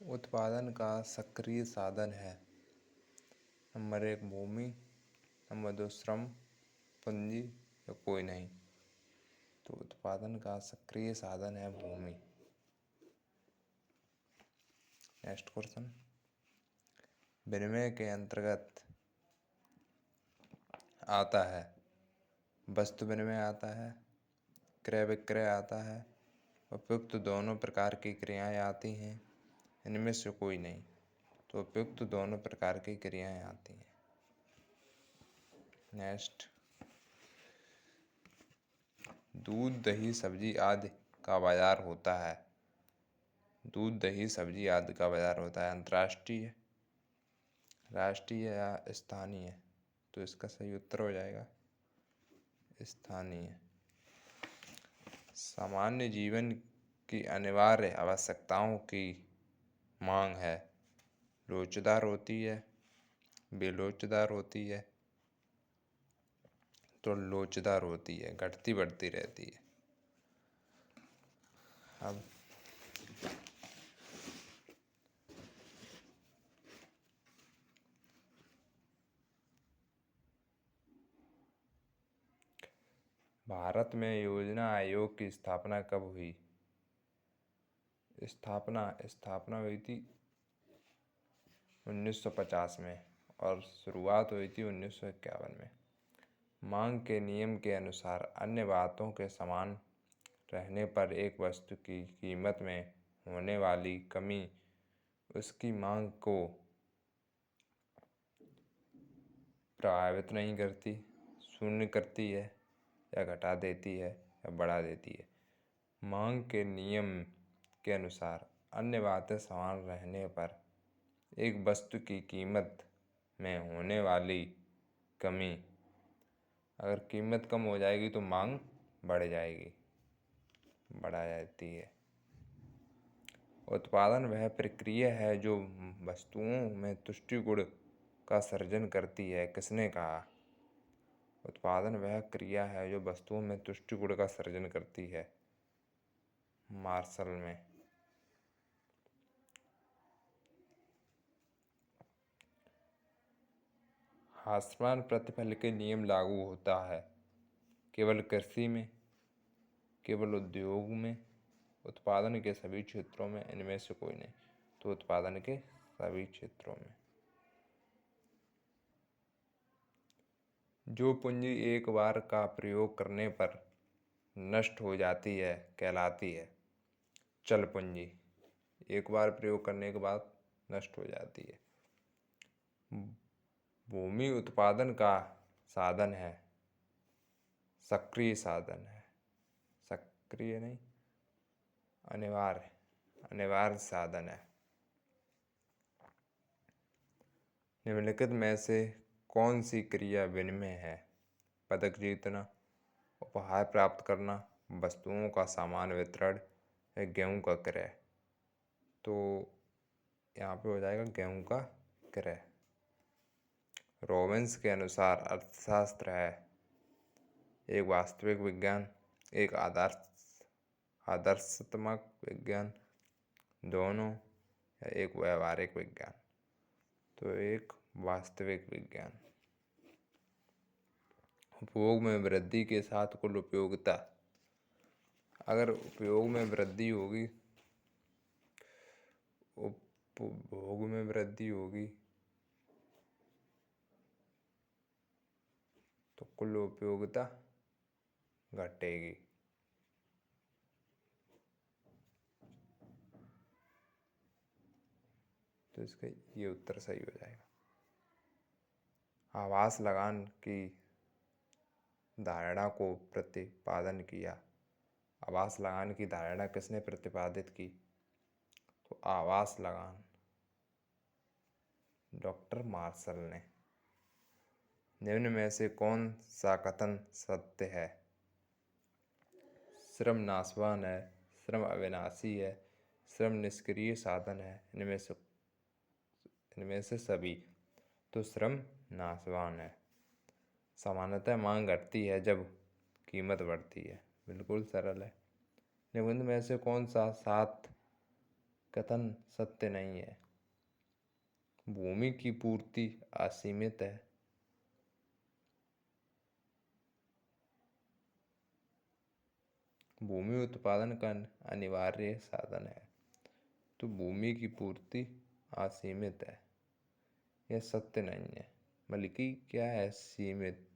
उत्पादन का सक्रिय साधन है। नंबर 1 भूमि, नंबर 2 श्रम, पूंजी या कोई नहीं। तो उत्पादन का सक्रिय साधन है भूमि। नेक्स्ट क्वेश्चन, विनिमय के अंतर्गत आता है वस्तु विनिमय आता है, क्रय विक्रय आता है, उपयुक्त दोनों प्रकार की क्रियाएं आती हैं, इनमें से कोई नहीं। तो उपयुक्त दोनों प्रकार की क्रियाएं आती हैं। नेक्स्ट, दूध दही सब्जी आदि का बाजार होता है। दूध दही सब्जी आदि का बाजार होता है अंतर्राष्ट्रीय, राष्ट्रीय या स्थानीय। तो इसका सही उत्तर हो जाएगा स्थानीय। सामान्य जीवन की अनिवार्य आवश्यकताओं की मांग है, लोचदार होती है, बेलोचदार होती है। तो लोचदार होती है, घटती बढ़ती रहती है। अब भारत में योजना आयोग की स्थापना कब हुई? स्थापना हुई थी 1950 में और शुरुआत हुई थी 1951 में। मांग के नियम के अनुसार अन्य बातों के समान रहने पर एक वस्तु की कीमत में होने वाली कमी उसकी मांग को प्रभावित नहीं करती, शून्य करती है या घटा देती है या बढ़ा देती है। मांग के नियम के अनुसार अन्य बातें समान रहने पर एक वस्तु की कीमत में होने वाली कमी, अगर कीमत कम हो जाएगी तो मांग बढ़ जाएगी, बढ़ा जाती है। उत्पादन वह प्रक्रिया है जो वस्तुओं में तुष्टि गुण का सृजन करती है। किसने कहा? उत्पादन वह क्रिया है जो वस्तुओं में तुष्टि गुण का सृजन करती है, मार्शल में। हासमान प्रतिफल के नियम लागू होता है केवल कृषि में, केवल उद्योग में, उत्पादन के सभी क्षेत्रों में, इनमें से कोई नहीं। तो उत्पादन के सभी क्षेत्रों में। जो पूंजी एक बार का प्रयोग करने पर नष्ट हो जाती है कहलाती है चल पूंजी। एक बार प्रयोग करने के बाद नष्ट हो जाती है। भूमि उत्पादन का साधन है, सक्रिय साधन है, सक्रिय नहीं, अनिवार्य साधन है। निम्नलिखित में से कौन सी क्रिया विनिमय है? पदक जीतना, उपहार प्राप्त करना, वस्तुओं का समान वितरण या गेहूं का क्रय। तो यहाँ पे हो जाएगा गेहूं का क्रय। रॉबिन्स के अनुसार अर्थशास्त्र है एक वास्तविक विज्ञान, एक आदर्शात्मक विज्ञान, दोनों, या एक व्यवहारिक विज्ञान। तो एक वास्तविक विज्ञान। उपभोग में वृद्धि के साथ कुल उपयोगिता, अगर उपयोग में वृद्धि होगी, उपभोग में वृद्धि होगी तो कुल उपयोगिता घटेगी। तो इसका ये उत्तर सही हो जाएगा। आवास लगान की धारणा को प्रतिपादन किया। आवास लगान की धारणा किसने प्रतिपादित की? तो आवास लगान डॉक्टर मार्शल ने। निम्न में से कौन सा कथन सत्य है? श्रम नाशवान है, श्रम अविनाशी है, श्रम निष्क्रिय साधन है, इनमें से सभी। तो श्रम नाशवान है। सामान्यतः मांग घटती है जब कीमत बढ़ती है, बिल्कुल सरल है। निबंध में से कौन सा 7 कथन सत्य नहीं है। भूमि की पूर्ति असीमित है। भूमि उत्पादन का अनिवार्य साधन है। तो भूमि की पूर्ति असीमित है, यह सत्य नहीं है, बल्कि क्या है, सीमित।